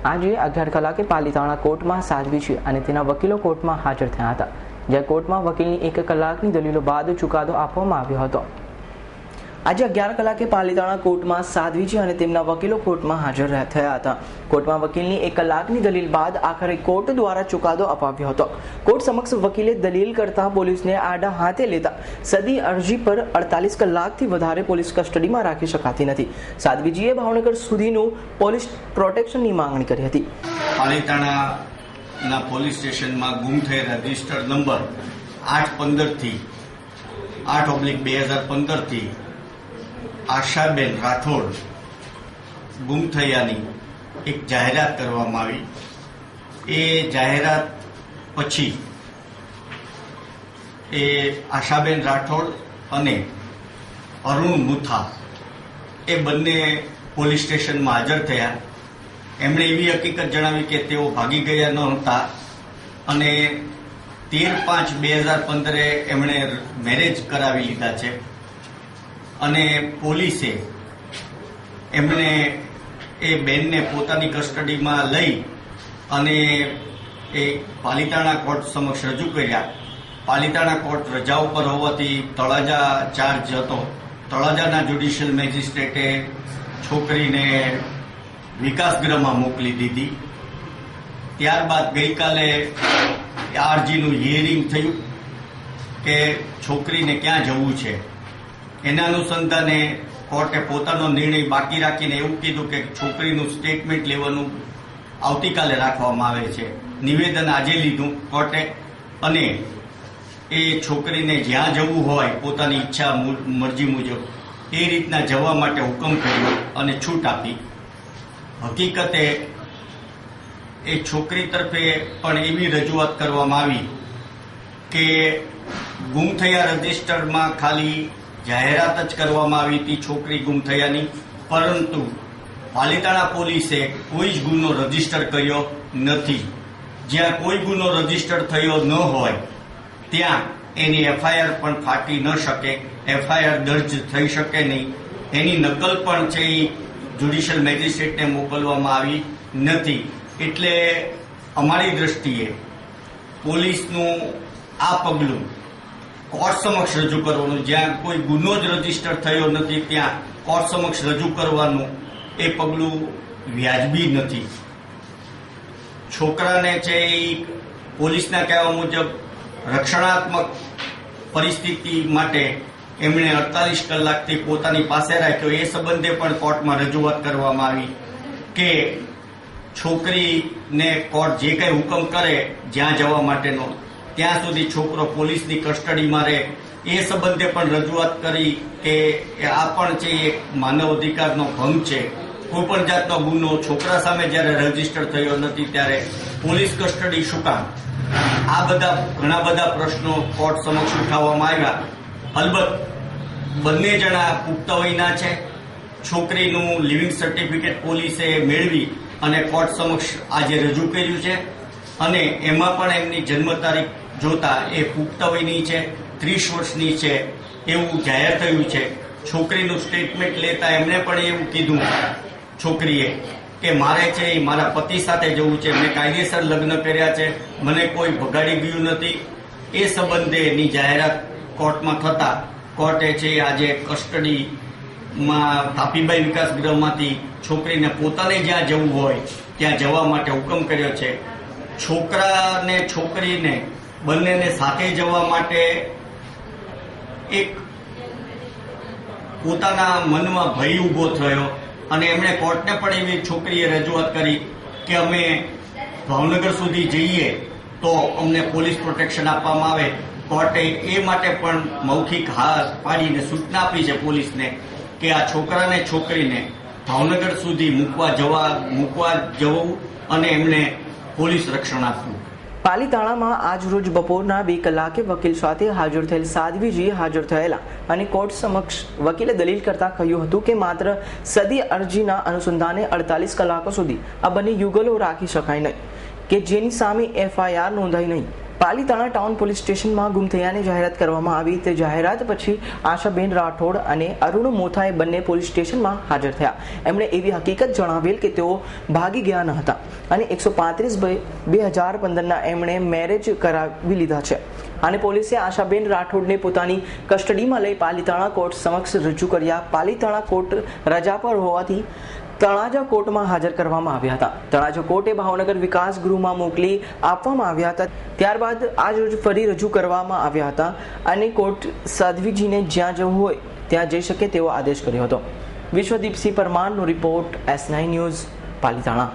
આજે 11 કલાકે પાલીતાણા કોર્ટમાં સાધ્વી છે અને તેના વકીલો કોર્ટમાં હાજર થયા હતા, જ્યાં કોર્ટમાં વકીલની 1 કલાકની દલીલો બાદ ચુકાદો આપવામાં આવ્યો હતો। આજે 11 કલાકે પાલીતાણા કોર્ટમાં સાધ્વી છે અને તેમના વકીલો કોર્ટમાં હાજર થયા હતા। કોર્ટમાં વકીલની 1 કલાકની દલીલ બાદ આખરે કોર્ટ દ્વારા ચુકાદો અપાવ્યો હતો। કોર્ટ સમક્ષ વકીલે દલીલ કરતા પોલીસને આડા હાથે લેતા સદી અરજી પર 48 કલાકથી વધારે પોલીસ કસ્ટડીમાં રાખી શકાતી નથી। સાધ્વીજીએ ભાવનગર સુધીનું પોલીસ પ્રોટેક્શનની માંગણી કરી હતી। પાલીતાણાના પોલીસ સ્ટેશનમાં ગુમ થયેલ રજિસ્ટર નંબર 8/15 થી 8/2015 થી આશાબેન રાઠોડ ગુમ થયાની એક જાહેરાત કરવામાં આવી। એ જાહેરાત પછી એ આશાબેન રાઠોડ અને અરુણ મુથા એ બંને પોલીસ સ્ટેશનમાં હાજર થયા। એમણે એવી હકીકત જણાવી કે તેઓ ભાગી ગયા ન હતા અને 13/5/2015 એમણે મેરેજ કરાવી લીધા છે અને પોલીસે એમણે એ બેનને પોતાની કસ્ટડીમાં લઈ અને એ પાલીતાણા કોર્ટ સમક્ષ રજૂ કર્યા। પાલીતાણા કોર્ટ રજા ઉપર હોવાથી તળાજા ચાર્જ હતો। તળાજાના જ્યુડિશિયલ મેજિસ્ટ્રેટે છોકરીને વિકાસગૃહમાં મોકલી દીધી। ત્યારબાદ ગઈકાલે આ અરજીનું હિયરિંગ થયું કે છોકરીને ક્યાં જવું છે। એના અનુસંધાને કોર્ટે પોતાનો નિર્ણય બાકી રાખીને એવું કીધું કે છોકરીનું સ્ટેટમેન્ટ લેવાનું આવતીકાલે રાખવામાં આવે છે। નિવેદન આજે લીધું કોર્ટે અને એ છોકરીને જ્યાં જવું હોય પોતાની ઈચ્છા મરજી મુજબ એ રીતના જવા માટે હુકમ કર્યો અને છૂટ આપી। હકીકતે એ છોકરી તરફે પણ એવી રજૂઆત કરવામાં આવી કે ગુમ થયા રજિસ્ટરમાં ખાલી જાહેરાત જ કરવામાં આવી હતી છોકરી ગુમ થયાની, પરંતુ પાલીતાણા પોલીસે કોઈ જ ગુનો રજીસ્ટર કર્યો નથી। જ્યાં કોઈ ગુનો રજીસ્ટર થયો ન હોય ત્યાં એની એફઆઈઆર પણ ફાટી ન શકે, એફઆઈઆર દર્જ થઈ શકે નહીં। એની નકલ પણ છે એ જ્યુડિશિયલ મેજિસ્ટ્રેટને મોકલવામાં આવી નથી। એટલે અમારી દ્રષ્ટિએ પોલીસનું આ પગલું કોર્ટ સમક્ષ રજૂ કરવાનું, જ્યાં કોઈ ગુનો જ રજીસ્ટર થયો નથી ત્યાં કોર્ટ સમક્ષ રજૂ કરવાનું એ પગલું વ્યાજબી નથી। છોકરાને છે એ પોલીસના કહેવા મુજબ રક્ષણાત્મક પરિસ્થિતિ માટે એમણે 48 કલાકથી પોતાની પાસે રાખ્યો। એ સંબંધે પણ કોર્ટમાં રજૂઆત કરવામાં આવી કે છોકરીને કોર્ટ જે કંઈ હુકમ કરે જ્યાં જવા માટેનો ત્યાં સુધી છોકરો પોલીસની કસ્ટડીમાં રહે। એ સંબંધે પણ રજૂઆત કરી કે આ પણ છે એક માનવ અધિકારનો ભંગ છે। કોઈ પણ જાતનો ગુનો છોકરા સામે જ્યારે રજીસ્ટર થયો નથી ત્યારે પોલીસ કસ્ટડી શું કામ? આ બધા ઘણા બધા પ્રશ્નો કોર્ટ સમક્ષ ઉઠાવવામાં આવ્યા। અલબત્ત બંને જણા પુખ્ત વયના છે। છોકરીનું લિવિંગ સર્ટિફિકેટ પોલીસે મેળવી અને કોર્ટ સમક્ષ આજે રજૂ કર્યું છે અને એમાં પણ એમની જન્મ તારીખ જોતા એ પુખ્ત વયની છે, 30 વર્ષની છે એવું જાહેર થયું છે। છોકરીનું સ્ટેટમેન્ટ લેતા એમણે પણ એવું કીધું છોકરીએ કે મારે છે એ મારા પતિ સાથે જવું છે, મેં કાયદેસર લગ્ન કર્યા છે, મને કોઈ ભગાડી ગયું નથી। એ સંબંધેની જાહેરાત કોર્ટમાં થતા કોર્ટે છે આજે કસ્ટડીમાં તાપીબાઈ વિકાસગૃહમાંથી છોકરીને પોતાને જ્યાં જવું હોય ત્યાં જવા માટે હુકમ કર્યો છે। છોકરાને છોકરીને બંનેને સાથે જવા માટે એક પોતાના મનમાં ભય ઊભો થયો અને એમણે કોર્ટને પણ એવી છોકરીએ રજૂઆત કરી કે અમે ભાવનગર સુધી જઈએ તો અમને પોલીસ પ્રોટેક્શન આપવામાં આવે। કોર્ટે એ માટે પણ મૌખિક હા પાડીને સૂચના આપી છે પોલીસને કે આ છોકરાને છોકરીને ભાવનગર સુધી મૂકવા જવું અને એમને પોલીસ રક્ષણ આપવું। પાલીતાણામાં આજ રોજ બપોરના 2 કલાકે વકીલ સાથે હાજર થયેલ સાધ્વીજી હાજર થયેલા અને કોર્ટ સમક્ષ વકીલે દલીલ કરતા કહ્યું હતું કે માત્ર સદી અરજીના અનુસંધાને 48 કલાકો સુધી આ બંને યુગલો રાખી શકાય નહીં કે જેની સામે એફઆઈઆર નોંધાઈ નહીં। પાલીતાણા ટાઉન પોલીસ સ્ટેશનમાં ગુમ થયાની જાહેરાત કરવામાં આવી. તે જાહેરાત પછી આશાબેન રાઠોડ અને અરુણ મોથાએ બંને પોલીસ સ્ટેશનમાં હાજર થયા. એમણે એવી હકીકત જણાવેલ કે તેઓ ભાગી ગયા ન હતા અને 135/2015 એમણે મેરેજ કરાવી લીધા છે. અને પોલીસે આશાબેન રાઠોડને પોતાની કસ્ટડીમાં લઈ પાલીતાણા કોર્ટ સમક્ષ રજૂ કર્યા. પાલીતાણા કોર્ટ રજા પર હોવાથી તળાજા કોર્ટમાં હાજર કરવામાં આવ્યા હતા. તળાજા કોર્ટે ભાવનગર વિકાસ ગૃહમાં મોકલી આપવામાં આવ્યા હતા. ત્યારબાદ આજ રોજ ફરી રજૂ કરવામાં આવ્યા હતા અને કોર્ટ સાધ્વીજીને જ્યાં જવું હોય ત્યાં જઈ શકે તેવો આદેશ કર્યો હતો. વિશ્વદીપસિંહ પરમારનો રિપોર્ટ, S9 ન્યૂઝ, પાલીતાણા.